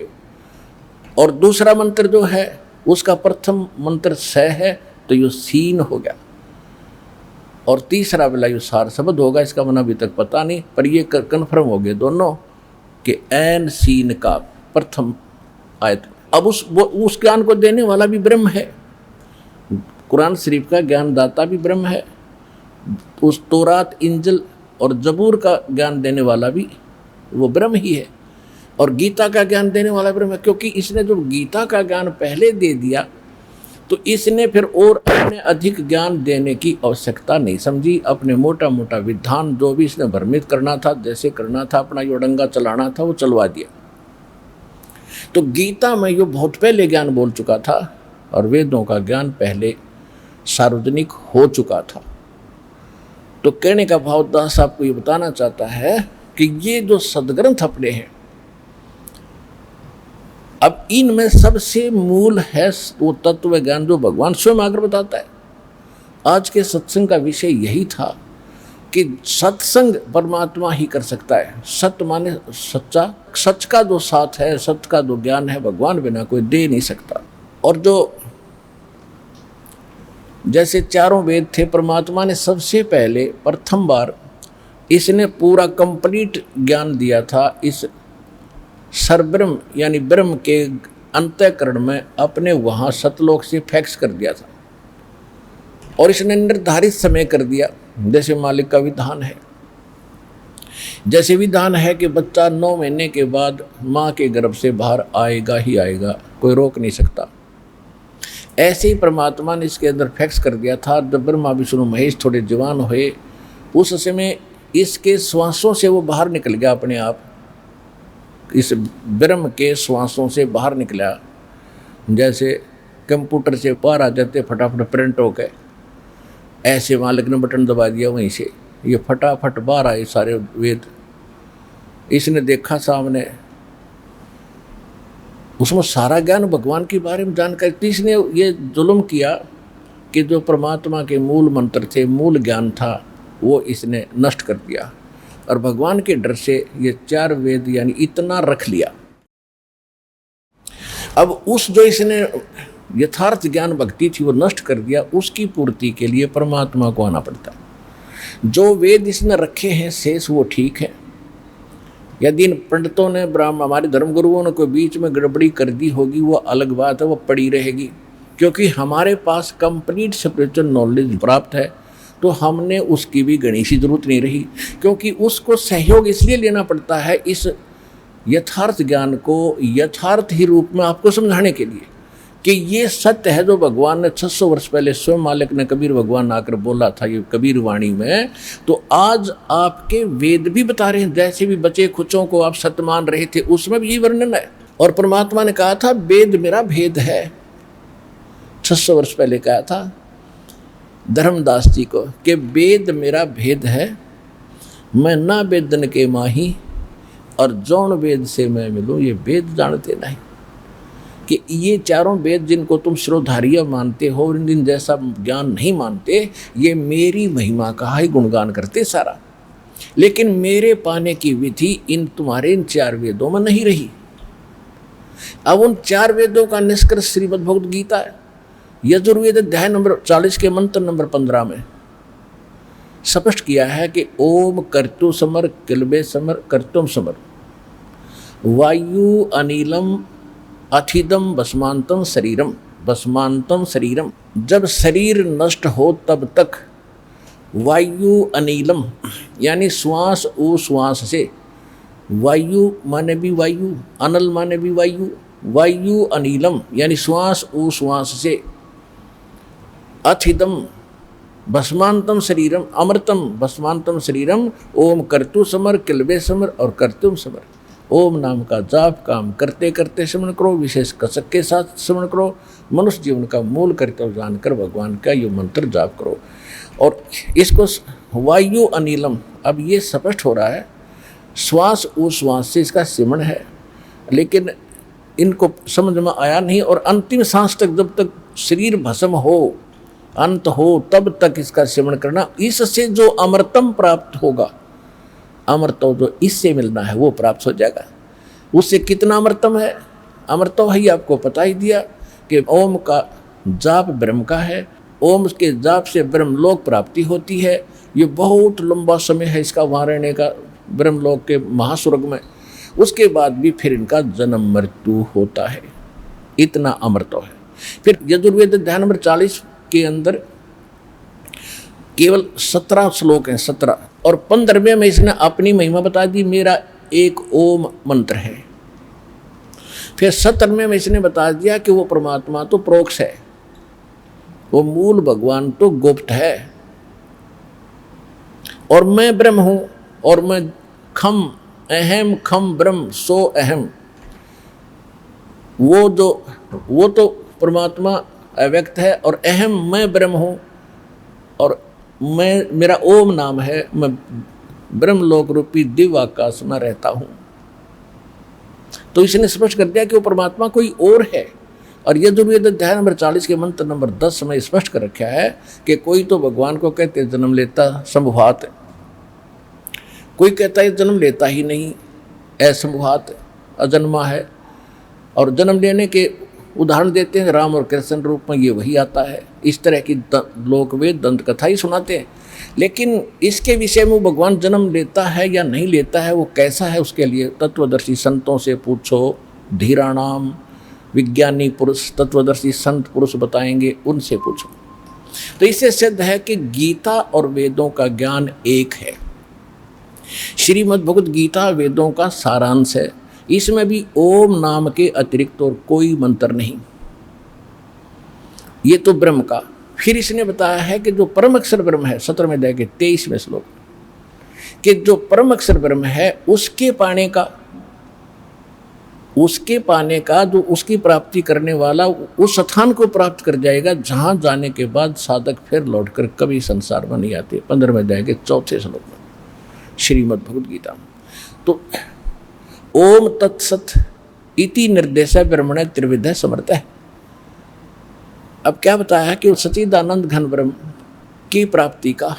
और दूसरा मंत्र जो है उसका प्रथम मंत्र स है तो ये सीन हो गया, और तीसरा वाला ये सार शब्द होगा, इसका मन अभी तक पता नहीं, पर ये कन्फर्म हो गए दोनों कि एन सीन का प्रथम आयत। अब उस ज्ञान को देने वाला भी ब्रह्म है, कुरान शरीफ का ज्ञान दाता भी ब्रह्म है, उस तौरात इंजिल और जबूर का ज्ञान देने वाला भी वो ब्रह्म ही है, और गीता का ज्ञान देने वाला ब्रह्म है। क्योंकि इसने जो गीता का ज्ञान पहले दे दिया तो इसने फिर और अपने अधिक ज्ञान देने की आवश्यकता नहीं समझी। अपने मोटा मोटा विधान जो भी इसने भ्रमित करना था, जैसे करना था, अपना यो डंगा चलाना था, वो चलवा दिया। तो गीता में यो बहुत पहले ज्ञान बोल चुका था और वेदों का ज्ञान पहले सार्वजनिक हो चुका था। तो कहने का भाव दास आपको ये बताना चाहता है कि ये जो सदग्रंथ अपने हैं, अब इनमें सबसे मूल है वो तत्व ज्ञान जो भगवान स्वयं आकर बताता है। आज के सत्संग का विषय यही था कि सत्संग परमात्मा ही कर सकता है। सत्य माने सच्चा, सच का जो साथ है, सत्य का जो ज्ञान है, भगवान बिना कोई दे नहीं सकता। और जो जैसे चारों वेद थे, परमात्मा ने सबसे पहले प्रथम बार इसने पूरा कंप्लीट ज्ञान दिया था इस सरब्रह्म यानी ब्रह्म के अंतःकरण में, अपने वहाँ सतलोक से फैक्स कर दिया था और इसने निर्धारित समय कर दिया। जैसे मालिक का विधान है, जैसे विधान है कि बच्चा 9 महीने के बाद माँ के गर्भ से बाहर आएगा ही आएगा, कोई रोक नहीं सकता। ऐसे ही परमात्मा ने इसके अंदर फैक्स कर दिया था। जब ब्रह्मा विष्णु महेश थोड़े जवान हुए, उस समय इसके श्वासों से वो बाहर निकल गया, अपने आप इस ब्रह्म के श्वासों से बाहर निकला। जैसे कंप्यूटर से बाहर आ जाते फटाफट प्रिंट हो गए, ऐसे मालिक ने बटन दबा दिया, वहीं से ये फटाफट बाहर आए सारे वेद। इसने देखा सामने, उसमें सारा ज्ञान भगवान के बारे में जानकारी। इसने ये जुल्म किया कि जो परमात्मा के मूल मंत्र थे, मूल ज्ञान था, वो इसने नष्ट कर दिया और भगवान के डर से ये 4 वेद यानी इतना रख लिया। अब उस जो इसने यथार्थ ज्ञान भक्ति थी वो नष्ट कर दिया, उसकी पूर्ति के लिए परमात्मा को आना पड़ता है। जो वेद इसने रखे हैं शेष वो ठीक है। यदि इन पंडितों ने हमारे धर्मगुरुओं ने कोई बीच में गड़बड़ी कर दी होगी, वो अलग बात है, वो पड़ी रहेगी। क्योंकि हमारे पास कंप्लीट स्पिरिचुअल नॉलेज प्राप्त है, तो हमने उसकी भी गणित की जरूरत नहीं रही। क्योंकि उसको सहयोग इसलिए लेना पड़ता है इस यथार्थ ज्ञान को यथार्थ ही रूप में आपको समझाने के लिए कि ये सत्य है जो भगवान ने 600 वर्ष पहले स्वयं मालिक ने कबीर भगवान आकर बोला था ये कबीर वाणी में। तो आज आपके वेद भी बता रहे हैं, जैसे भी बचे खुचों को आप सत्य मान रहे थे उसमें भी यही वर्णन है। और परमात्मा ने कहा था वेद मेरा भेद है, 600 वर्ष पहले कहा था धर्मदास जी को कि वेद मेरा भेद है, मैं ना वेदन के माही और जौन वेद से मैं मिलूं ये वेद जानते नहीं। कि ये चारों वेद जिनको तुम श्रोधार्य मानते हो और इन जैसा ज्ञान नहीं मानते, ये मेरी महिमा का ही गुणगान करते सारा, लेकिन मेरे पाने की विधि इन तुम्हारे इन 4 वेदों में नहीं रही। अब उन 4 वेदों का निष्कर्ष श्रीमद् भगवद गीता है। यजुर्वेद अध्याय नंबर 40 के मंत्र नंबर 15 में स्पष्ट किया है कि ओम कर्तु समर किलबे समर कर्तुम समर वायु अनिलम अथिदम भस्मांतम शरीरम भस्मांतम शरीरम। जब शरीर नष्ट हो तब तक वायु अनिलम यानी श्वास ओ श्वास से, वायु माने भी वायु, अनल माने भी वायु, वायु अनिलम यानी श्वास ओ श्वास से, अथिदम भस्मांतम शरीरम अमृतम भस्मांतम शरीरम। ओम कर्तु समर किलबे समर और कर्तुम समर। ओम नाम का जाप काम करते करते स्मरण करो, विशेष कसक के साथ स्मरण करो, मनुष्य जीवन का मूल कर्तव्य जानकर भगवान का ये मंत्र जाप करो। और इसको वायु अनिलम, अब ये स्पष्ट हो रहा है श्वास उश्वास से इसका सिमरण है, लेकिन इनको समझ में आया नहीं। और अंतिम सांस तक जब तक शरीर भस्म हो, अंत हो, तब तक इसका सिमरण करना। इससे जो अमृतम प्राप्त होगा, अमृतो जो इससे मिलना है वो प्राप्त हो जाएगा। उससे कितना अमृतम है, अमृतो ही आपको पता ही दिया कि ओम का जाप ब्रह्म का है, ओम के जाप से ब्रह्मलोक प्राप्ति होती है। ये बहुत लंबा समय है इसका वहाँ रहने का ब्रह्मलोक के महास्वर्ग में। उसके बाद भी फिर इनका जन्म मृत्यु होता है, इतना अमृतो है। फिर यजुर्वेद अध्याय नंबर 40 के अंदर केवल 17 श्लोक हैं, 17, और 15वें में इसने अपनी महिमा बता दी, मेरा एक ओम मंत्र है। फिर 17वें में इसने बता दिया कि वो परमात्मा तो प्रोक्ष है, वो मूल भगवान तो गुप्त है। और मैं ब्रह्म हूं, और मैं खम अहम खम ब्रह्म सो अहम, वो तो परमात्मा अव्यक्त है, और अहम मैं ब्रह्म हूं, और मैं, मेरा ओम नाम है, मैं ब्रह्मलोक रूपी दिव्य आकाश में रहता हूं। तो इसने स्पष्ट कर दिया कि वो परमात्मा कोई और है। और यजुर्वेद अध्याय नंबर 40 के मंत्र नंबर 10 में स्पष्ट कर रखा है कि कोई तो भगवान को कहते जन्म लेता संभवात, कोई कहता है जन्म लेता ही नहीं, असंभवात अजन्मा है। और जन्म लेने के उदाहरण देते हैं, राम और कृष्ण रूप में ये वही आता है। इस तरह की लोकवेद दंत कथा ही सुनाते हैं। लेकिन इसके विषय में भगवान जन्म लेता है या नहीं लेता है, वो कैसा है, उसके लिए तत्वदर्शी संतों से पूछो, धीराणाम, विज्ञानी पुरुष तत्वदर्शी संत पुरुष बताएंगे, उनसे पूछो। तो इससे सिद्ध है कि गीता और वेदों का ज्ञान एक है। श्रीमद् भगवद गीता वेदों का सारांश है। इसमें भी ओम नाम के अतिरिक्त और कोई मंत्र नहीं। ये तो ब्रह्म का। फिर इसने बताया है कि जो परम अक्षर ब्रह्म है, 17वें अध्याय के 23वें श्लोक, कि जो परम अक्षर ब्रह्म है उसके पाने का जो उसकी प्राप्ति करने वाला उस स्थान को प्राप्त कर जाएगा जहां जाने के बाद साधक फिर लौटकर कभी संसार में नहीं आते। 15वें अध्याय के 4 श्लोक में श्रीमद् भगवद गीता। तो ओम तत्सत इति निर्देश ब्रह्मण त्रिविध समर्थ है। अब क्या बताया कि सच्चिदानंद घन ब्रह्म की प्राप्ति का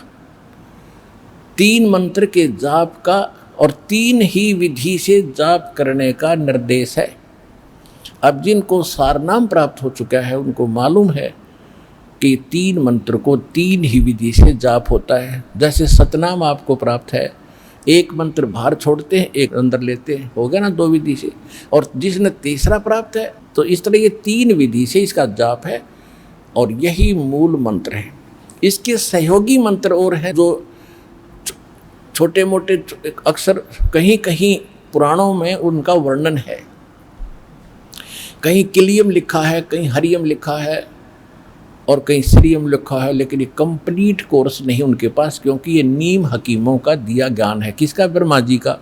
3 मंत्र के जाप का और 3 ही विधि से जाप करने का निर्देश है। अब जिनको सारनाम प्राप्त हो चुका है उनको मालूम है कि 3 मंत्र को 3 ही विधि से जाप होता है। जैसे सतनाम आपको प्राप्त है, एक मंत्र बाहर छोड़ते हैं, एक अंदर लेते हैं, हो गया ना 2 विधि से। और जिसने तीसरा प्राप्त है, तो इस तरह ये 3 विधि से इसका जाप है और यही मूल मंत्र है। इसके सहयोगी मंत्र और हैं जो छोटे मोटे अक्सर कहीं कहीं पुराणों में उनका वर्णन है। कहीं किलियम लिखा है, कहीं हरियम लिखा है और कहीं श्रीयम लिखा है, लेकिन ये कंप्लीट कोर्स नहीं उनके पास, क्योंकि ये नीम हकीमों का दिया ज्ञान है। किसका? ब्रह्मा जी का।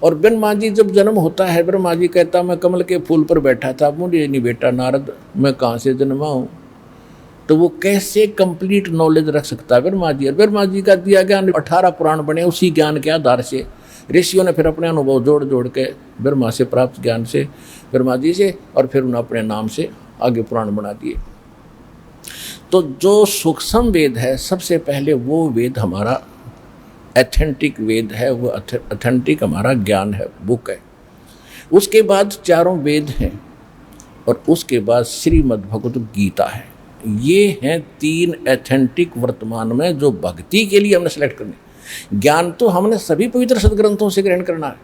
और ब्रह्मा जी जब जन्म होता है, ब्रह्मा जी कहता मैं कमल के फूल पर बैठा था, मुझे नहीं बेटा नारद मैं कहाँ से जन्मा हूँ। तो वो कैसे कंप्लीट नॉलेज रख सकता है ब्रह्मा जी? और ब्रह्मा जी का दिया ज्ञान 18 पुराण बने, उसी ज्ञान के आधार से ऋषियों ने फिर अपने अनुभव जोड़ जोड़ के ब्रह्मा से प्राप्त ज्ञान से, ब्रह्मा जी से, और फिर उन्होंने अपने नाम से आगे पुराण बना दिए। तो जो सूक्ष्म वेद है, सबसे पहले वो वेद हमारा एथेंटिक वेद है, वो अथेंटिक हमारा ज्ञान है, बुक है। उसके बाद 4 वेद हैं और उसके बाद श्रीमद् भगवद गीता है। ये हैं 3 एथेंटिक वर्तमान में जो भक्ति के लिए हमने सेलेक्ट करने। ज्ञान तो हमने सभी पवित्र सदग्रंथों से ग्रहण करना है।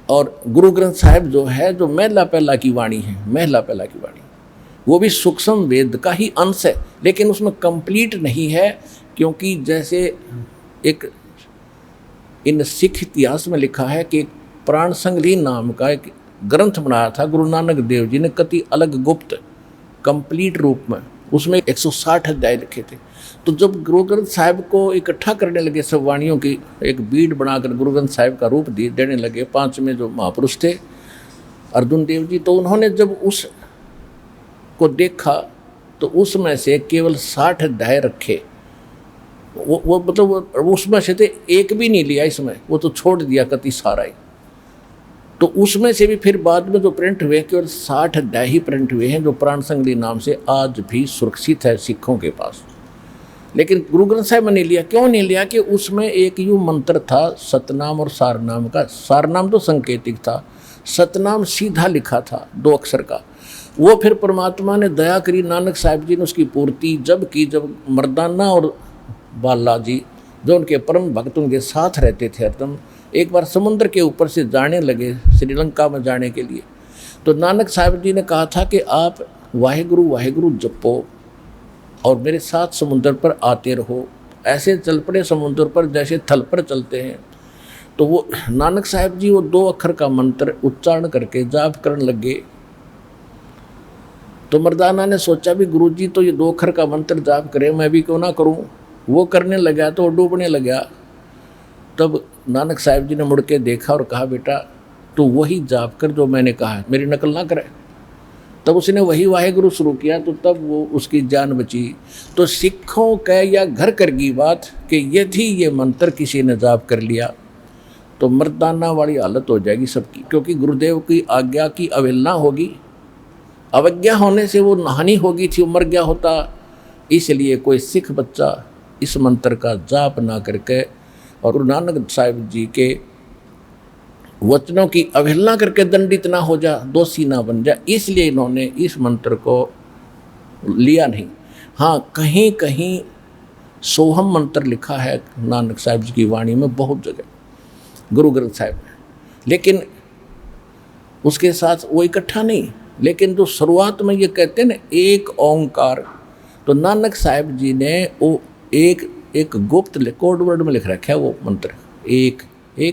और गुरु ग्रंथ साहिब जो है, जो महला पहला की वाणी है, महला पहला की वाणी, वो भी सूक्ष्म वेद का ही अंश है, लेकिन उसमें कंप्लीट नहीं है। क्योंकि जैसे एक इन सिख इतिहास में लिखा है कि प्राण संगली नाम का एक ग्रंथ बनाया था गुरु नानक देव जी ने, कति अलग गुप्त कंप्लीट रूप में, उसमें 160 अध्याय लिखे थे। तो जब गुरु ग्रंथ साहिब को इकट्ठा करने लगे, सब वाणियों की एक बीड बनाकर गुरु ग्रंथ साहिब का रूप देने लगे, 5 में जो महापुरुष थे अर्जुन देव जी, तो उन्होंने जब उस को देखा तो उसमें से केवल 60 अध्याय रखे। वो मतलब उसमें से थे एक भी नहीं लिया इसमें, वो तो छोड़ दिया कति सारा ही। तो उसमें से भी फिर बाद में जो प्रिंट हुए, केवल 60 अध्याय ही प्रिंट हुए हैं, जो प्राण संगली नाम से आज भी सुरक्षित है सिखों के पास। लेकिन गुरु ग्रंथ साहिब में नहीं लिया। क्यों नहीं लिया? कि उसमें एक यूँ मंत्र था सतनाम और सारनाम का। सारनाम तो संकेतिक था, सतनाम सीधा लिखा था 2 अक्षर का। वो फिर परमात्मा ने दया करी, नानक साहिब जी ने उसकी पूर्ति जब की, जब मर्दाना और बाला जी जो उनके परम भक्त उनके साथ रहते थे हरदम, एक बार समुद्र के ऊपर से जाने लगे श्रीलंका में जाने के लिए, तो नानक साहिब जी ने कहा था कि आप वाहेगुरु वाहेगुरु जपो और मेरे साथ समुद्र पर आते रहो। ऐसे चल पड़े समुद्र पर जैसे थल पर चलते हैं। तो वो नानक साहिब जी वो 2 अक्षर का मंत्र उच्चारण करके जाप करने लगे। तो मर्दाना ने सोचा भी गुरुजी तो ये 2 अक्षर का मंत्र जाप करे, मैं भी क्यों ना करूं। वो करने लगा तो डूबने लगा। तब नानक साहब जी ने मुड़ के देखा और कहा, बेटा तो वही जाप कर जो मैंने कहा, मेरी नकल ना करे। तब उसने वही वाहेगुरु शुरू किया, तो तब वो उसकी जान बची। तो सिखों कह या घर कर की बात कि यदि ये मंत्र किसी ने जाप कर लिया तो मर्दाना वाली हालत हो जाएगी सबकी, क्योंकि गुरुदेव की आज्ञा की अवहेलना होगी। अवज्ञा होने से वो हानि होगी थी, वो मर गया होता। इसलिए कोई सिख बच्चा इस मंत्र का जाप ना करके और गुरु नानक साहिब जी के वचनों की अवहेलना करके दंडित ना हो जा, दोषी ना बन जा, इसलिए इन्होंने इस मंत्र को लिया नहीं। हाँ, कहीं कहीं सोहम मंत्र लिखा है नानक साहिब जी की वाणी में बहुत जगह, गुरु ग्रंथ साहिब में, लेकिन उसके साथ वो इकट्ठा नहीं। लेकिन जो शुरुआत में ये कहते हैं ना एक ओंकार, तो नानक साहिब जी ने वो एक गुप्त कोड वर्ड में लिख रखा है वो मंत्र। एक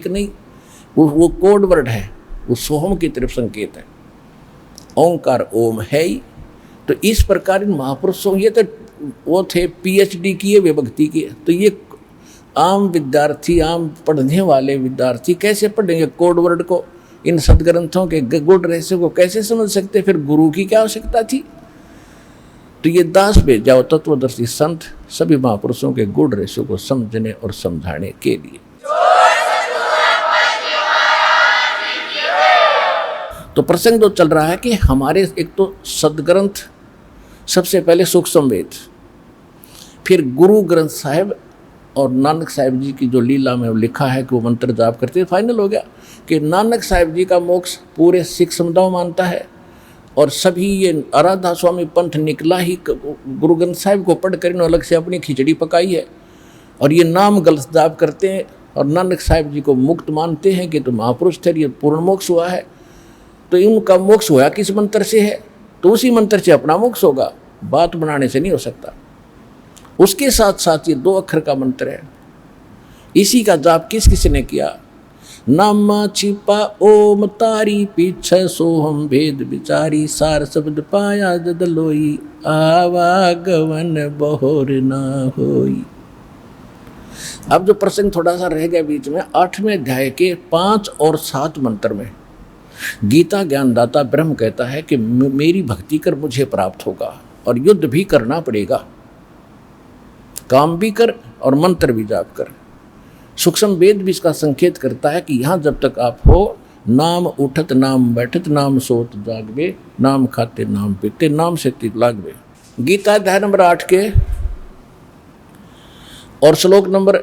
नहीं, वो कोड वर्ड है, वो सोहम की तरफ संकेत है। ओंकार ओम है ही। तो इस प्रकार इन महापुरुषों, ये तो वो थे PhD किए वे भक्ति किए, तो ये आम विद्यार्थी, आम पढ़ने वाले विद्यार्थी कैसे पढ़ेंगे कोड वर्ड को, इन सदग्रंथों के गुड़ रहस्य को कैसे समझ सकते। फिर गुरु की क्या आवश्यकता थी। तो ये दास भेजाओ तत्वदर्शी संत सभी महापुरुषों के गुड़ रहस्य को समझने और समझाने के लिए। तो प्रसंग जो चल रहा है कि हमारे एक तो सदग्रंथ, सबसे पहले सूक्ष्म वेद, फिर गुरु ग्रंथ साहिब और नानक साहिब जी की जो लीला में लिखा है कि वो मंत्र जाप करते, फाइनल हो गया कि नानक साहिब जी का मोक्ष पूरे सिख समुदाय मानता है। और सभी ये आराधा स्वामी पंथ निकला ही गुरु ग्रंथ साहिब को पढ़कर इन्होंने अलग से अपनी खिचड़ी पकाई है। और ये नाम गलत जाप करते हैं और नानक साहिब जी को मुक्त मानते हैं कि तो महापुरुष थे, ये पूर्ण मोक्ष हुआ है। तो इनका मोक्ष हुआ किस मंत्र से है, तो उसी मंत्र से अपना मोक्ष होगा, बात बनाने से नहीं हो सकता। उसके साथ साथ ये 2 अक्षर का मंत्र है, इसी का जाप किस किस ने किया। नामा छिपा ओम तारी पीछे सोहम भेद विचारी, सार शब्द पाया जद लोई, आवागमन बहोर ना होई। अब जो प्रसंग थोड़ा सा रह गया बीच में, 8वें अध्याय के 5 और 7 मंत्र में गीता ज्ञानदाता ब्रह्म कहता है कि मेरी भक्ति कर मुझे प्राप्त होगा और युद्ध भी करना पड़ेगा, काम भी कर और मंत्र भी जाप कर। सूक्ष्म वेद भी इसका संकेत करता है कि यहाँ जब तक आप हो, नाम उठत नाम बैठत नाम सोत जागवे, नाम खाते नाम पीते नाम से तित लागवे। गीता अध्याय नंबर 8 के और श्लोक नंबर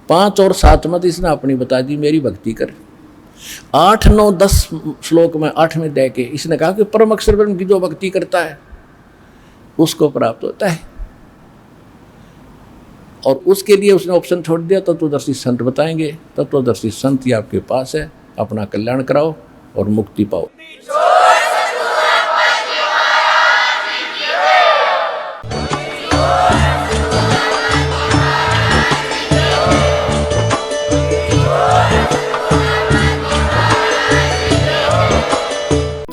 5 और 7 में इसने अपनी बता दी मेरी भक्ति कर। 8, 9, 10 श्लोक में 8वें अध्याय के इसने कहा कि परम अक्षर ब्रह्म की जो भक्ति करता है उसको प्राप्त होता है। और उसके लिए उसने ऑप्शन छोड़ दिया, तत्वदर्शी संत बताएंगे। तत्वदर्शी संत ही आपके पास है, अपना कल्याण कराओ और मुक्ति पाओ।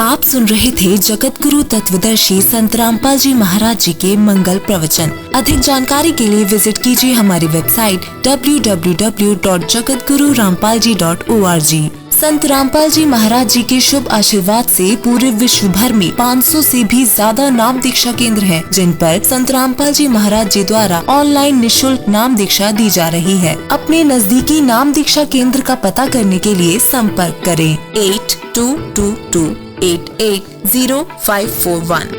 आप सुन रहे थे जगत गुरु तत्वदर्शी संत रामपाल जी महाराज जी के मंगल प्रवचन। अधिक जानकारी के लिए विजिट कीजिए हमारी वेबसाइट www.jagatgururampalji.org। संत रामपाल जी महाराज जी के शुभ आशीर्वाद से पूरे विश्व भर में 500 से भी ज्यादा नाम दीक्षा केंद्र हैं, जिन पर संत रामपाल जी महाराज जी द्वारा ऑनलाइन निशुल्क नाम दीक्षा दी जा रही है। अपने नजदीकी नाम दीक्षा केंद्र का पता करने के लिए संपर्क करें 8222880541।